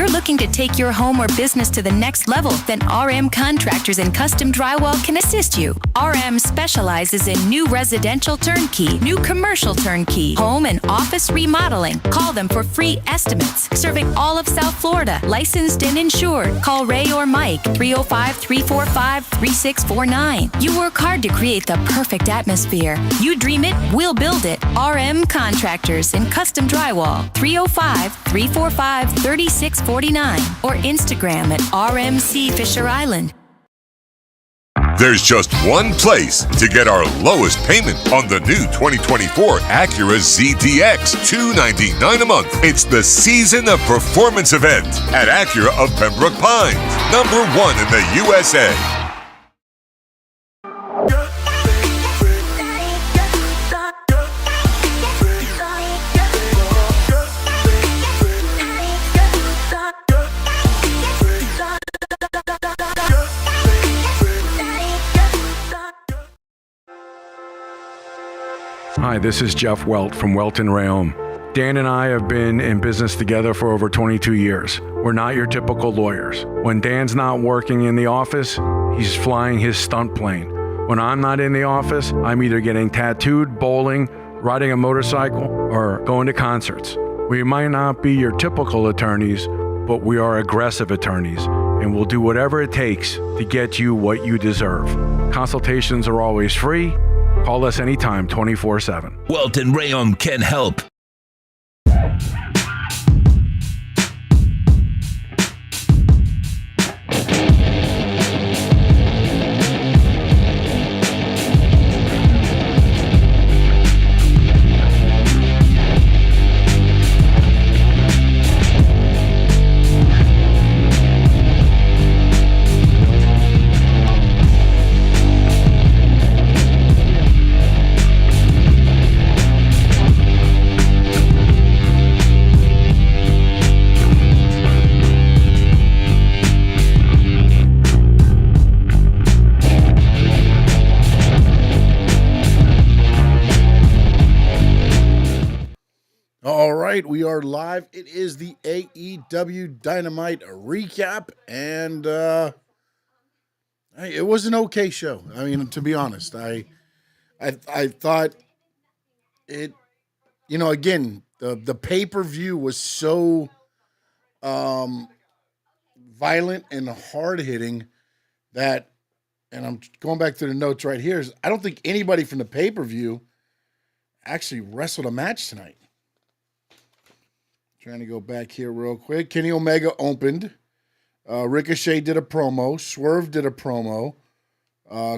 you're looking to take your home or business to the next level, then RM Contractors and Custom Drywall can assist you. RM specializes in new residential turnkey, new commercial turnkey, home and office remodeling. Call them for free estimates. Serving all of South Florida, licensed and insured. Call Ray or Mike, 305-345-3649. You work hard to create the perfect atmosphere. You dream it, we'll build it. RM Contractors and Custom Drywall, 305-345-3649 or Instagram at RMC Fisher Island. There's just one place to get our lowest payment on the new 2024 Acura ZDX, $299 a month. It's the Season of Performance event at Acura of Pembroke Pines, #1 in the USA. Hi, this is Jeff Welt from Welt & Rayom. Dan and I have been in business together for over 22 years. We're not your typical lawyers. When Dan's not working in the office, he's flying his stunt plane. When I'm not in the office, I'm either getting tattooed, bowling, riding a motorcycle, or going to concerts. We might not be your typical attorneys, but we are aggressive attorneys, and we'll do whatever it takes to get you what you deserve. Consultations are always free. Call us anytime, 24/7. Welt & Rayom can help. We are live. It is the AEW Dynamite recap, and it was an okay show. I mean, to be honest, I thought it. You know, again, the pay-per-view was so violent and hard-hitting that, and I'm going back to the notes right here. I don't think anybody from the pay-per-view actually wrestled a match tonight. Trying to go back here real quick. Kenny Omega opened. Ricochet did a promo. Swerve did a promo.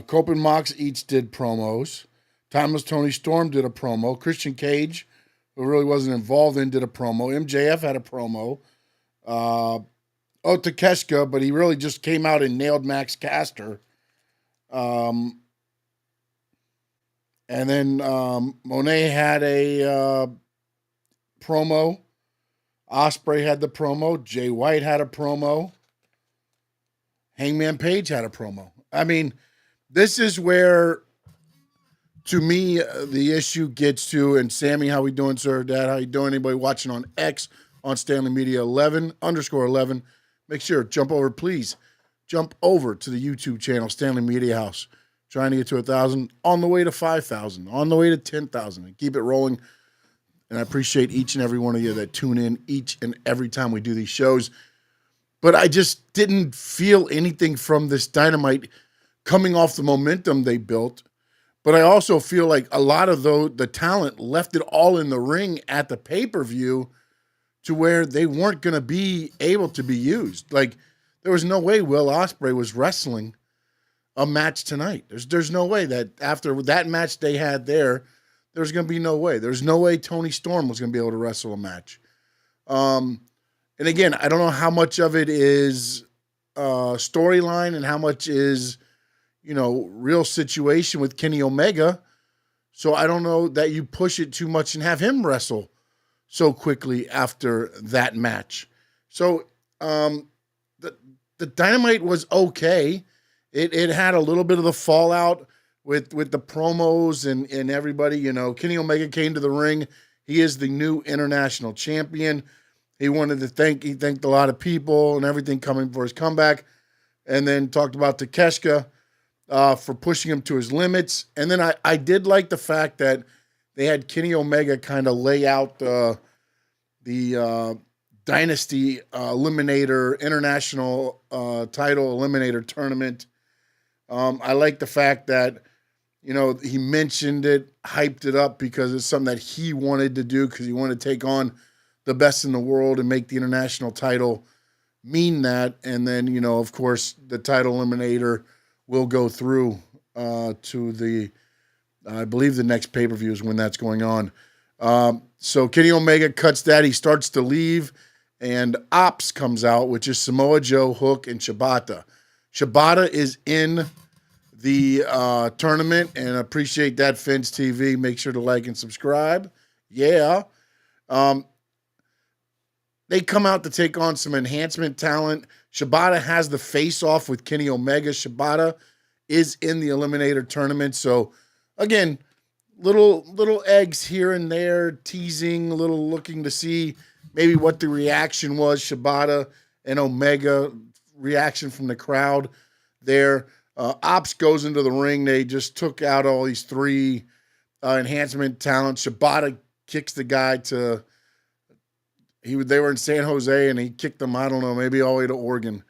Copeland Mox each did promos. Timeless Toni Storm did a promo. Christian Cage, who really wasn't involved in, did a promo. MJF had a promo. Takeshita, but he really just came out and nailed Max Caster. And then Monet had a promo. Ospreay had the promo. Jay White had a promo. Hangman Page had a promo. I mean, this is where, to me, the issue gets to. And Sammy, how we doing, sir? Dad, how you doing? Anybody watching on X on Stanley Media 11_11? Make sure, please jump over to the YouTube channel, Stanley Media House. Trying to get to 1,000, on the way to 5,000, on the way to 10,000, and keep it rolling. And I appreciate each and every one of you that tune in each and every time we do these shows. But I just didn't feel anything from this Dynamite coming off the momentum they built. But I also feel like a lot of the talent left it all in the ring at the pay-per-view to where they weren't going to be able to be used. Like, there was no way Will Ospreay was wrestling a match tonight. There's no way that after that match they had there's going to be no way. There's no way Toni Storm was going to be able to wrestle a match. And again, I don't know how much of it is storyline and how much is, real situation with Kenny Omega. So I don't know that you push it too much and have him wrestle so quickly after that match. So the Dynamite was okay. It had a little bit of the fallout with the promos and everybody. Kenny Omega came to the ring. He is the new international champion. he thanked a lot of people and everything coming for his comeback, and then talked about Takeshita for pushing him to his limits. And then I did like the fact that they had Kenny Omega kind of lay out the Dynasty Eliminator International title Eliminator tournament. I like the fact that, he mentioned it, hyped it up because it's something that he wanted to do because he wanted to take on the best in the world and make the international title mean that. And then, of course, the title eliminator will go through to I believe the next pay-per-view is when that's going on. So Kenny Omega cuts that. He starts to leave, and Ops comes out, which is Samoa Joe, Hook, and Shibata. Shibata is in the tournament, and I appreciate that, Fins TV. Make sure to like and subscribe. Yeah. They come out to take on some enhancement talent. Shibata has the face-off with Kenny Omega. Shibata is in the Eliminator tournament. So, again, little eggs here and there, teasing, a little looking to see maybe what the reaction was. Shibata and Omega, reaction from the crowd there. Ops goes into the ring. They just took out all these 3 enhancement talents. Shibata kicks the guy to... They were in San Jose, and he kicked them, I don't know, maybe all the way to Oregon.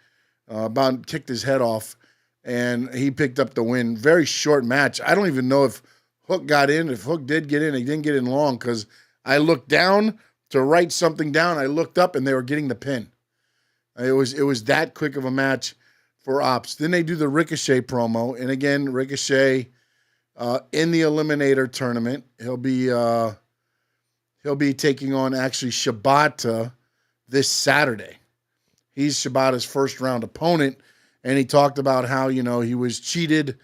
Kicked his head off, and he picked up the win. Very short match. I don't even know if Hook got in. If Hook did get in, he didn't get in long because I looked down to write something down. I looked up, and they were getting the pin. It was that quick of a match for Ops. Then they do the Ricochet promo, and again, Ricochet in the Eliminator tournament. He'll be taking on actually Shibata this Saturday. He's Shibata's first round opponent, and he talked about how, he was cheated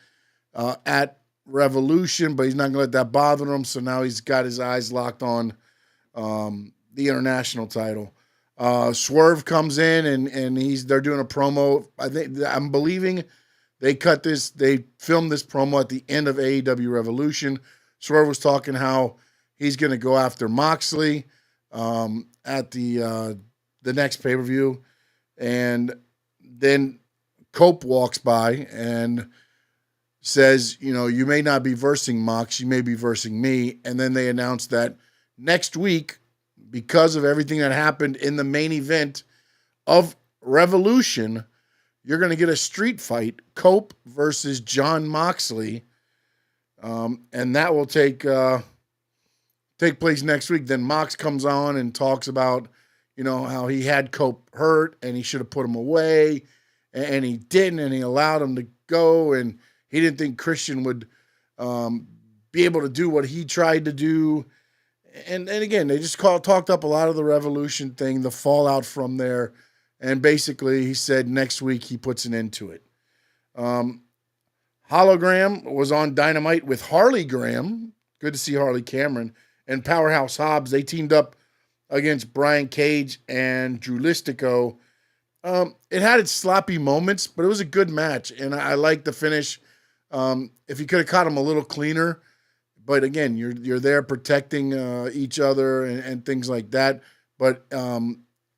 at Revolution, but he's not going to let that bother him, so now he's got his eyes locked on the international title. Swerve comes in, and they're doing a promo. I'm believing they filmed this promo at the end of AEW Revolution. Swerve was talking how he's going to go after Moxley at the next pay-per-view. And then Cope walks by and says, you may not be versing Mox, you may be versing me. And then they announced that next week, because of everything that happened in the main event of Revolution, you're going to get a street fight, Cope versus John Moxley. And that will take place next week. Then Mox comes on and talks about, how he had Cope hurt and he should have put him away, and he didn't, and he allowed him to go, and he didn't think Christian would be able to do what he tried to do. And again, they just talked up a lot of the Revolution thing, the fallout from there, and basically he said next week he puts an end to it. Hologram was on Dynamite with Harley Graham. Good to see Harley Cameron. And Powerhouse Hobbs, they teamed up against Brian Cage and Drew Listico. It had its sloppy moments, but it was a good match, and I liked the finish. If you could have caught him a little cleaner, but again, you're there protecting each other and things like that. But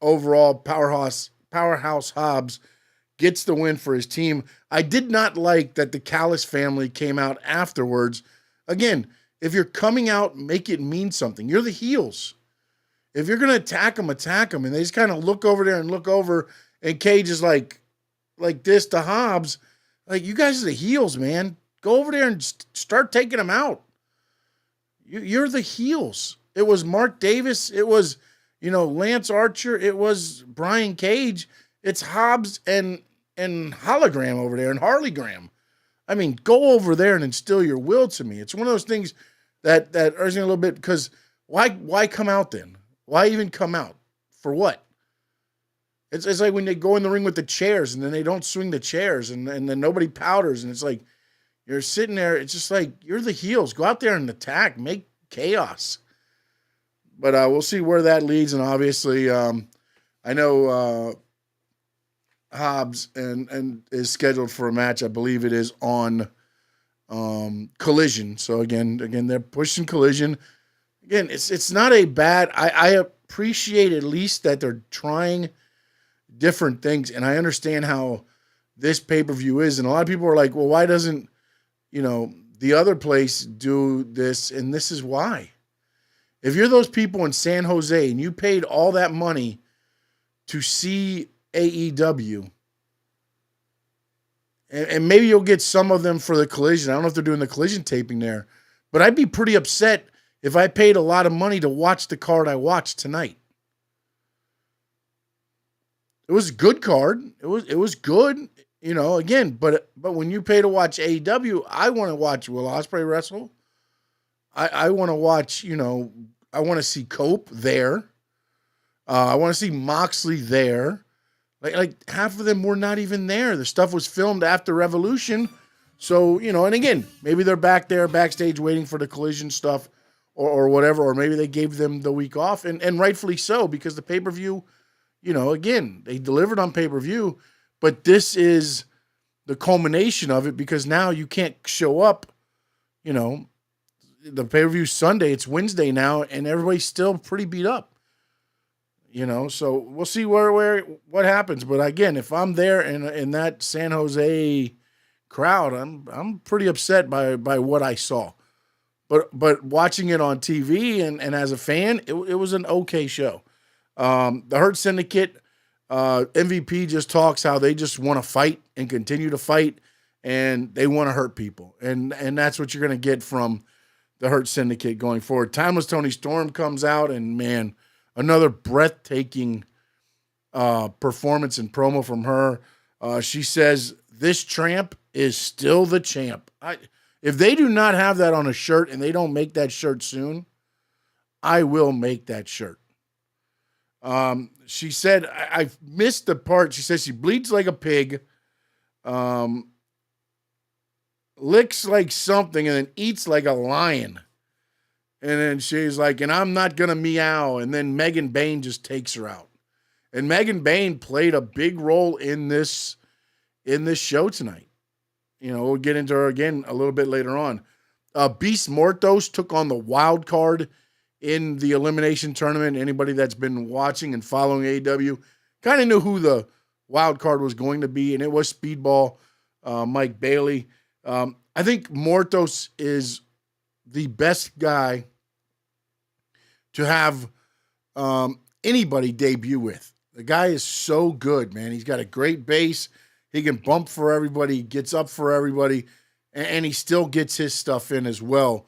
overall, Powerhouse Hobbs gets the win for his team. I did not like that the Callis family came out afterwards. Again, if you're coming out, make it mean something. You're the heels. If you're going to attack them, and they just kind of look over there and look over, and Cage is like this to Hobbs. Like, you guys are the heels, man. Go over there and start taking them out. You're the heels. It was Mark Davis. It was, Lance Archer. It was Brian Cage. It's Hobbs and Hologram over there and Harley Graham. I mean, go over there and instill your will to me. It's one of those things that irks me a little bit, because why come out then? Why even come out? For what? It's like when they go in the ring with the chairs and then they don't swing the chairs and then nobody powders, and it's like you're sitting there. It's just like, you're the heels. Go out there and attack. Make chaos. But we'll see where that leads. And obviously, I know Hobbs and is scheduled for a match. I believe it is on Collision. So again, they're pushing Collision. again, it's not a bad. I appreciate at least that they're trying different things, and I understand how this pay-per-view is. And a lot of people are like, well, why doesn't the other place do this? And this is why. If you're those people in San Jose and you paid all that money to see AEW, and maybe you'll get some of them for the Collision. I don't know if they're doing the Collision taping there, but I'd be pretty upset if I paid a lot of money to watch the card I watched tonight. It was a good card. It was good, again, but when you pay to watch AEW, I want to watch Will Ospreay wrestle. I want to watch, I want to see Cope there. I want to see Moxley there. Like half of them were not even there. The stuff was filmed after Revolution. So, and again, maybe they're back there backstage waiting for the Collision stuff or whatever, or maybe they gave them the week off, and rightfully so, because the pay-per-view, again, they delivered on pay-per-view, but this is the culmination of it, because now you can't show up, the pay-per-view Sunday, it's Wednesday now, and everybody's still pretty beat up. So we'll see what happens. But again, if I'm there in that San Jose crowd, I'm pretty upset by what I saw. But watching it on TV and as a fan, it was an okay show. The Hurt Syndicate, MVP just talks how they just want to fight and continue to fight, and they want to hurt people. And that's what you're going to get from the Hurt Syndicate going forward. Timeless Toni Storm comes out, and man, another breathtaking performance and promo from her. She says, this tramp is still the champ. If they do not have that on a shirt and they don't make that shirt soon, I will make that shirt. She said, I missed the part. She says she bleeds like a pig, licks like something, and then eats like a lion. And then she's like, and I'm not going to meow. And then Megan Bayne just takes her out. And Megan Bayne played a big role in this show tonight. We'll get into her again a little bit later on. Beast Mortos took on the wild card in the elimination tournament. Anybody that's been watching and following AEW kind of knew who the wild card was going to be, and it was Speedball Mike Bailey. I think Mortos is the best guy to have anybody debut with. The guy is so good, man. He's got a great base. He can bump for everybody, gets up for everybody, and he still gets his stuff in as well.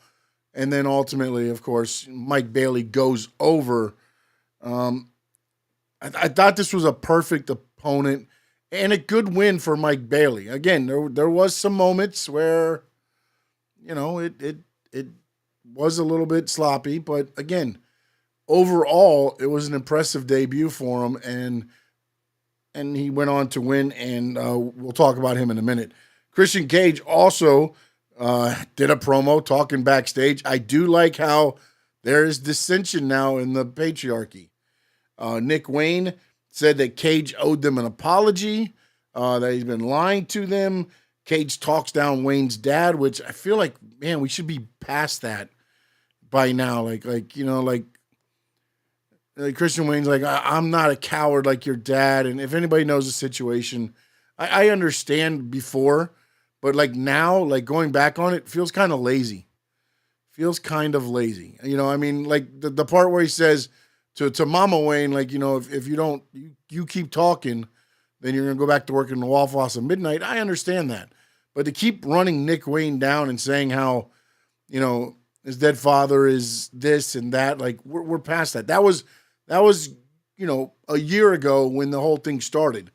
And then ultimately, of course, Mike Bailey goes over. I thought this was a perfect opponent and a good win for Mike Bailey. Again, there was some moments where, it was a little bit sloppy, but again, overall, it was an impressive debut for him, and he went on to win, and we'll talk about him in a minute. Christian Cage also did a promo talking backstage. I do like how there is dissension now in the patriarchy. Nick Wayne said that Cage owed them an apology, that he's been lying to them. Cage talks down Wayne's dad, which I feel like, man, we should be past that by now. Like Christian Wayne's like, I'm not a coward like your dad. And if anybody knows the situation, I understand before, but like now, like going back on it, feels kind of lazy. Like the part where he says to Mama Wayne, like, if you don't, you keep talking, then you're going to go back to work in the Waffle House at midnight. I understand that. But to keep running Nick Wayne down and saying how, his dead father is this and that, like we're past that. That was, a year ago when the whole thing started.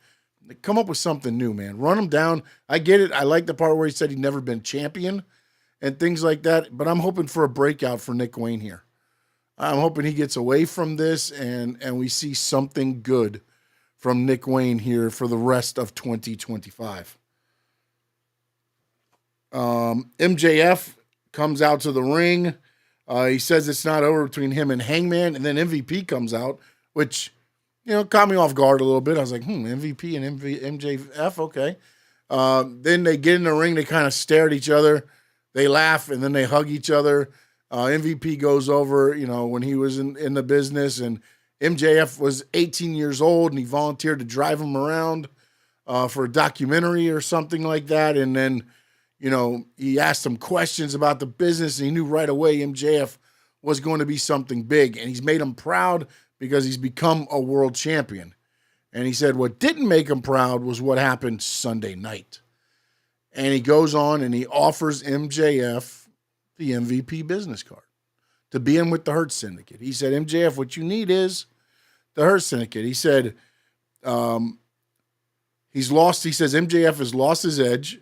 Come up with something new, man. Run him down. I get it. I like the part where he said he'd never been champion and things like that, but I'm hoping for a breakout for Nick Wayne here. I'm hoping he gets away from this and we see something good from Nick Wayne here for the rest of 2025. MJF comes out to the ring. He says it's not over between him and Hangman, and then MVP comes out, which, caught me off guard a little bit. I was like, MVP and MJF, okay. Then they get in the ring, they kind of stare at each other, they laugh, and then they hug each other. MVP goes over, when he was in the business, and MJF was 18 years old, and he volunteered to drive him around for a documentary or something like that. And then, he asked him questions about the business, and he knew right away MJF was going to be something big. And he's made him proud because he's become a world champion. And he said what didn't make him proud was what happened Sunday night. And he goes on and he offers MJF the MVP business card to be in with the Hurt Syndicate. He said, MJF, what you need is the Hurt Syndicate. He said, he's lost. He says, MJF has lost his edge.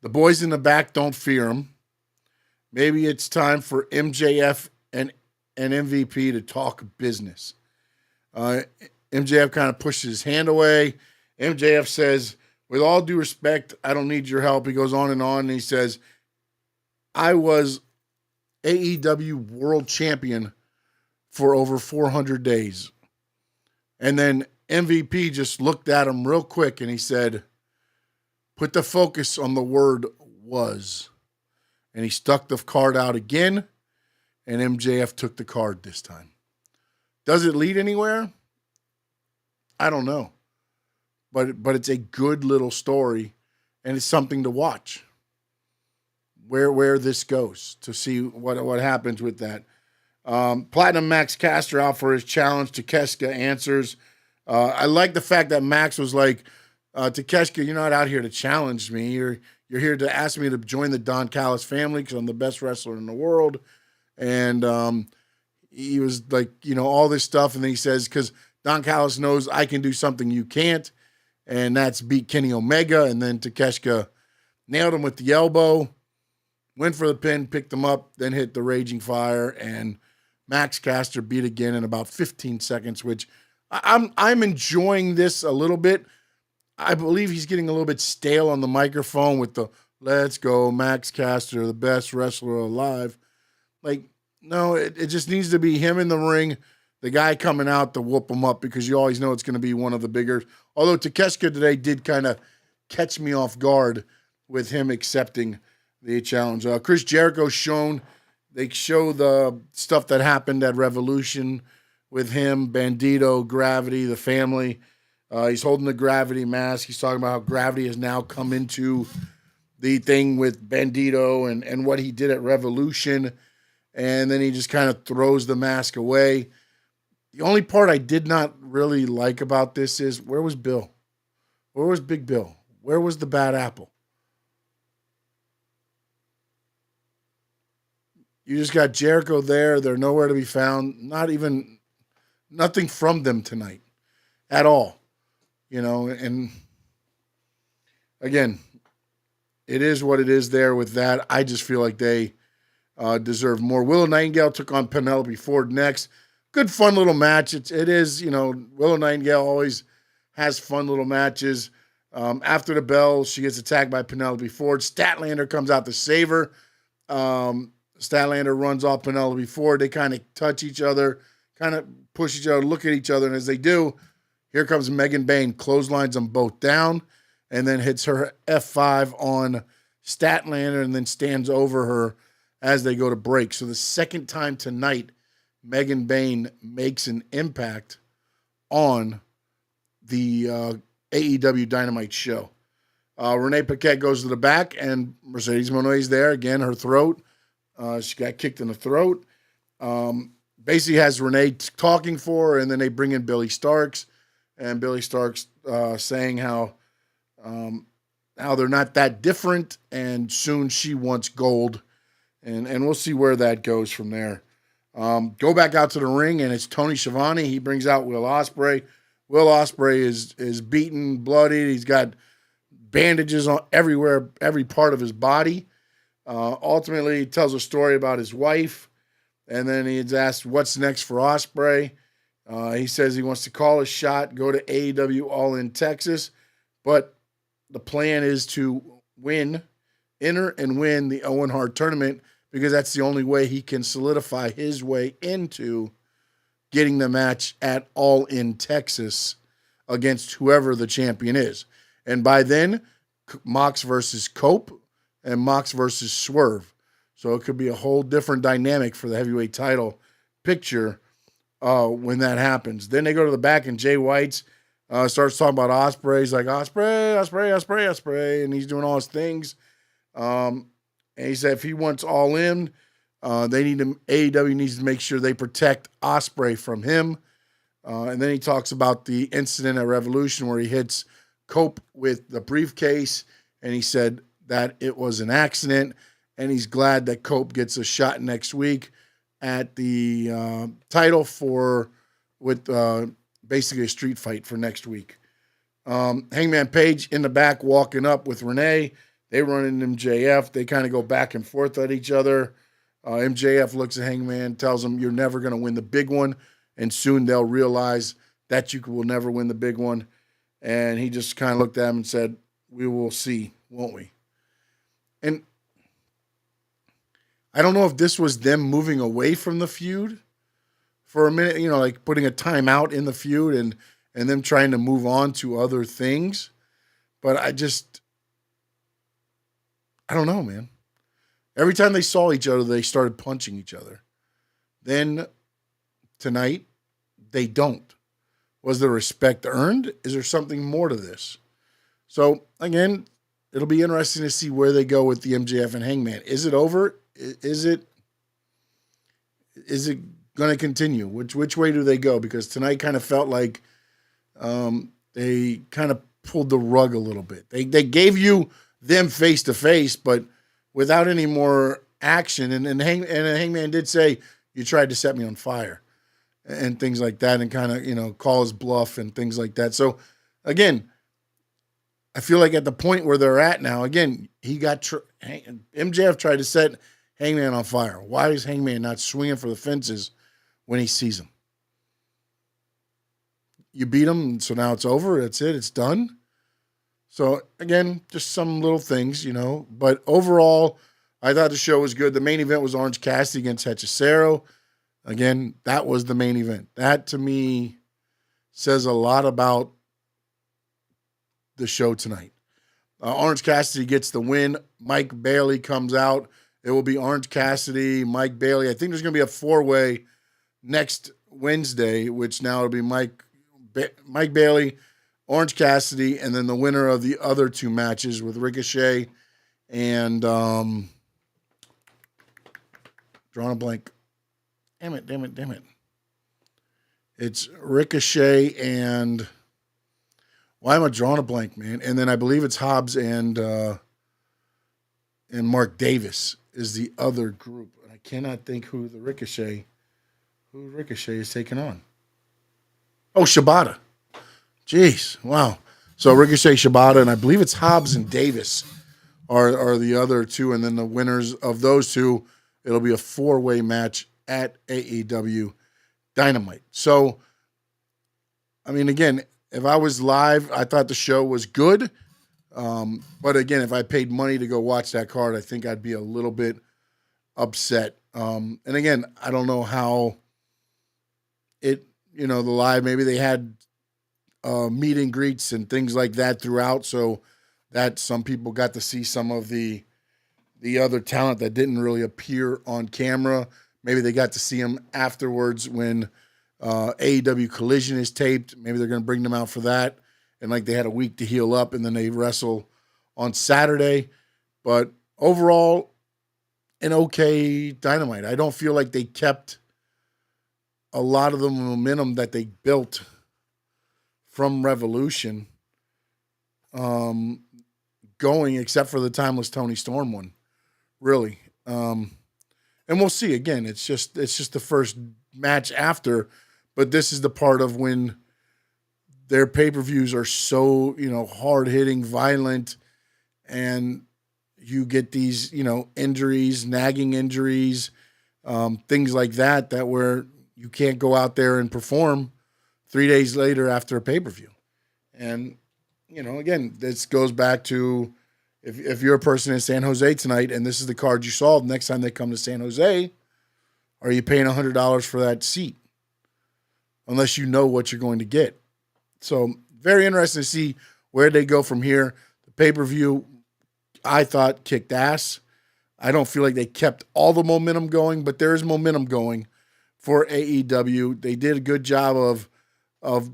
The boys in the back don't fear him. Maybe it's time for MJF and MVP to talk business. MJF kind of pushes his hand away. MJF says, with all due respect, I don't need your help. He goes on, and he says, I was AEW World Champion for over 400 days. And then MVP just looked at him real quick and he said, put the focus on the word was. And he stuck the card out again, and MJF took the card this time. Does it lead anywhere? I don't know. But it's a good little story, and it's something to watch. Where this goes, to see what happens with that. Platinum Max Caster out for his challenge. Takeshita answers. I like the fact that Max was like, Takeshita, you're not out here to challenge me. You're here to ask me to join the Don Callis family because I'm the best wrestler in the world. And he was like, all this stuff. And then he says, because Don Callis knows I can do something you can't. And that's beat Kenny Omega. And then Takeshita nailed him with the elbow. Went for the pin, picked him up, then hit the Raging Fire, and Max Caster beat again in about 15 seconds, which I'm enjoying this a little bit. I believe he's getting a little bit stale on the microphone with the let's go, Max Caster, the best wrestler alive. Like, no, it just needs to be him in the ring, the guy coming out to whoop him up, because you always know it's going to be one of the bigger. Although Takeshita today did kind of catch me off guard with him accepting the challenge. Chris Jericho's shown. They show the stuff that happened at Revolution with him, Bandito, Gravity, the family. He's holding the Gravity mask. He's talking about how Gravity has now come into the thing with Bandito and what he did at Revolution. And then he just kind of throws the mask away. The only part I did not really like about this is, where was Bill? Where was Big Bill? Where was the Bad Apple? You just got Jericho there. They're nowhere to be found. Nothing from them tonight at all. And again, it is what it is there with that. I just feel like they deserve more. Willow Nightingale took on Penelope Ford next. Good, fun little match. It is, Willow Nightingale always has fun little matches. After the bell, she gets attacked by Penelope Ford. Statlander comes out to save her. Statlander runs off Penelope Ford. They kind of touch each other, kind of push each other, look at each other. And as they do, here comes Megan Bayne, clotheslines them both down, and then hits her F5 on Statlander and then stands over her as they go to break. So the second time tonight, Megan Bayne makes an impact on the AEW Dynamite show. Renee Paquette goes to the back, and Mercedes Moné's there. Again, her throat. She got kicked in the throat. Basically has Renee talking for her, and then they bring in Billy Starks. And Billy Starks saying how they're not that different, and soon she wants gold. And we'll see where that goes from there. Go back out to the ring, and it's Tony Schiavone. He brings out Will Ospreay. Will Ospreay is beaten, bloodied. He's got bandages on everywhere, every part of his body. Ultimately, he tells a story about his wife, and then he's asked what's next for Ospreay. He says he wants to call a shot, go to AEW All In Texas, but the plan is to enter and win the Owen Hart tournament, because that's the only way he can solidify his way into getting the match at All In Texas against whoever the champion is. And by then, Mox versus Cope and Mox versus Swerve. So it could be a whole different dynamic for the heavyweight title picture when that happens. Then they go to the back and Jay White's starts talking about Ospreay. He's like, Ospreay, and he's doing all his things. And he said if he wants All In, AEW needs to make sure they protect Ospreay from him. And then he talks about the incident at Revolution where he hits Cope with the briefcase, and he said that it was an accident, and he's glad that Cope gets a shot next week at the title with basically a street fight for next week. Hangman Page in the back walking up with Renee. They run into MJF. They kind of go back and forth at each other. MJF looks at Hangman, tells him, you're never going to win the big one, and soon they'll realize that you will never win the big one. And he just kind of looked at him and said, we will see, won't we? And I don't know if this was them moving away from the feud for a minute, like putting a timeout in the feud and them trying to move on to other things. But I don't know, man. Every time they saw each other, they started punching each other. Then tonight, they don't. Was the respect earned? Is there something more to this? So, again, it'll be interesting to see where they go with the MJF and Hangman. Is it over? Is it going to continue? Which way do they go? Because tonight kind of felt like they kind of pulled the rug a little bit. They gave you them face to face, but without any more action. And Hangman did say, you tried to set me on fire and things like that, and kind of, call his bluff and things like that. So again, I feel like at the point where they're at now, again, MJF tried to set Hangman on fire. Why is Hangman not swinging for the fences when he sees him? You beat him, so now it's over. That's it. It's done. So, again, just some little things, But overall, I thought the show was good. The main event was Orange Cassidy against Hechicero. Again, that was the main event. That, to me, says a lot about the show tonight. Orange Cassidy gets the win. Mike Bailey comes out. It will be Orange Cassidy, Mike Bailey. I think there's going to be a four-way next Wednesday, which now it'll be Mike Bailey, Orange Cassidy, and then the winner of the other two matches with Ricochet and drawing a blank. Damn it. It's Ricochet and why am I drawing a blank, man? And then I believe it's Hobbs and Mark Davis is the other group. And I cannot think who Ricochet is taking on. Oh, Shibata. Jeez, wow. So Ricochet, Shibata, and I believe it's Hobbs and Davis are the other two. And then the winners of those two, it'll be a four-way match at AEW Dynamite. So, I mean, again, if I was live, I thought the show was good. But again, if I paid money to go watch that card, I think I'd be a little bit upset. And again, I don't know how the live, maybe they had meet and greets and things like that throughout, so that some people got to see some of the other talent that didn't really appear on camera. Maybe they got to see them afterwards when AEW Collision is taped. Maybe they're going to bring them out for that. And like they had a week to heal up, and then they wrestle on Saturday. But overall, an okay Dynamite. I don't feel like they kept a lot of the momentum that they built from Revolution going, except for the timeless Toni Storm one, really. And we'll see. Again, it's just the first match after, but this is the part of when their pay-per-views are so, hard-hitting, violent, and you get these, injuries, nagging injuries, things like that where you can't go out there and perform 3 days later after a pay-per-view. And, again, this goes back to if you're a person in San Jose tonight and this is the card you saw, the next time they come to San Jose, are you paying $100 for that seat? Unless you know what you're going to get. So very interesting to see where they go from here. The pay-per-view, I thought, kicked ass. I don't feel like they kept all the momentum going, but there is momentum going for AEW. They did a good job of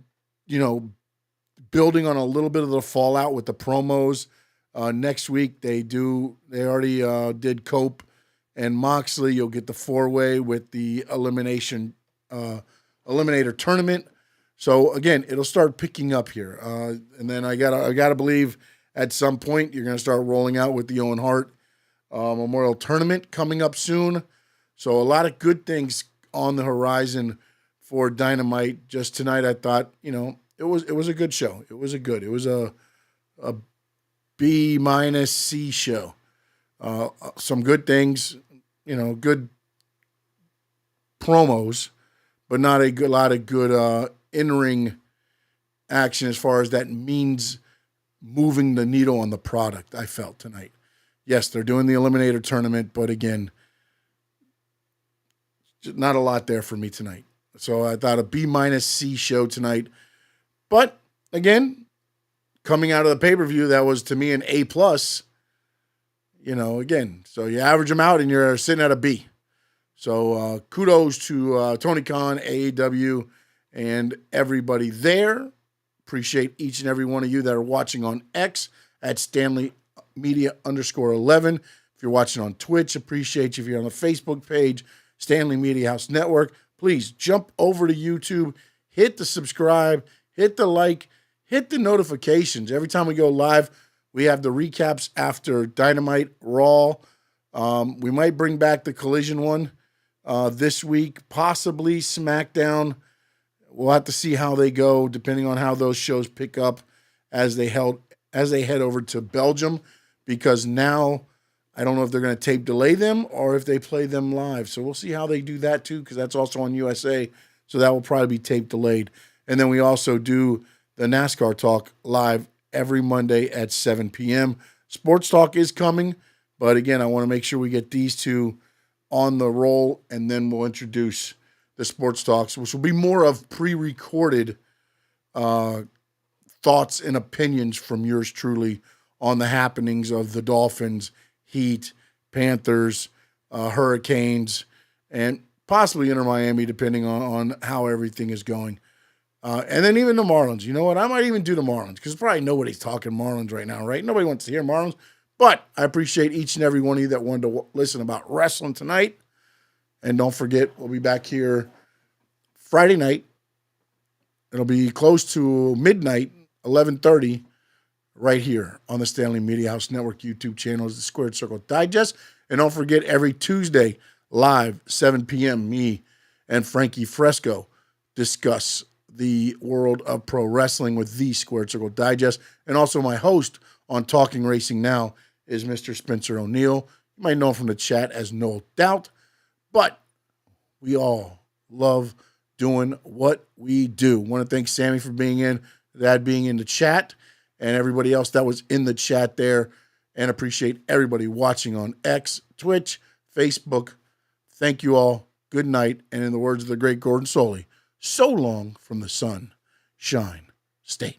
building on a little bit of the fallout with the promos. Next week they already did Cope and Moxley. You'll get the 4-way with the eliminator tournament. So again, it'll start picking up here. And then I gotta believe at some point you're gonna start rolling out with the Owen Hart Memorial Tournament coming up soon. So a lot of good things on the horizon for Dynamite. Just tonight, I thought, it was a good show. It was a B- C show. Some good things, good promos, but not a lot of good in-ring action as far as that means moving the needle on the product, I felt tonight. Yes, they're doing the Eliminator Tournament, but again, not a lot there for me tonight. So I thought a B- C show tonight. But again, coming out of the pay-per-view, that was to me an A+. Again, so you average them out and you're sitting at a B. So kudos to Tony Khan, AEW, and everybody there. Appreciate each and every one of you that are watching on X at Stanley Media _11. If you're watching on Twitch, appreciate you. If you're on the Facebook page, Stanley Media House Network, please jump over to YouTube, hit the subscribe, hit the like, hit the notifications. Every time we go live, we have the recaps after Dynamite, Raw. We might bring back the Collision one this week, possibly SmackDown. We'll have to see how they go, depending on how those shows pick up as they head over to Belgium, because now I don't know if they're going to tape delay them or if they play them live. So we'll see how they do that too, because that's also on USA. So that will probably be tape delayed. And then we also do the NASCAR Talk live every Monday at 7 p.m. Sports Talk is coming, but again, I want to make sure we get these two on the roll, and then we'll introduce the Sports Talks, which will be more of pre-recorded thoughts and opinions from yours truly on the happenings of the Dolphins, Heat, Panthers, Hurricanes, and possibly Inter Miami, depending on how everything is going. And then even the Marlins. You know what? I might even do the Marlins, because probably nobody's talking Marlins right now, right? Nobody wants to hear Marlins. But I appreciate each and every one of you that wanted to listen about wrestling tonight. And don't forget, we'll be back here Friday night. It'll be close to midnight, 11:30, right here on the Stanley Media House Network YouTube channel, is the Squared Circle Digest. And don't forget, every Tuesday, live, 7 p.m., me and Frankie Fresco discuss the world of pro wrestling with the Squared Circle Digest. And also my host on Talking Racing Now is Mr. Spencer O'Neill. You might know him from the chat as No Doubt. But we all love doing what we do. Want to thank Sammy for being in, that being in the chat, and everybody else that was in the chat there. And appreciate everybody watching on X, Twitch, Facebook. Thank you all. Good night. And in the words of the great Gordon Soley, so long from the sun, shine, state.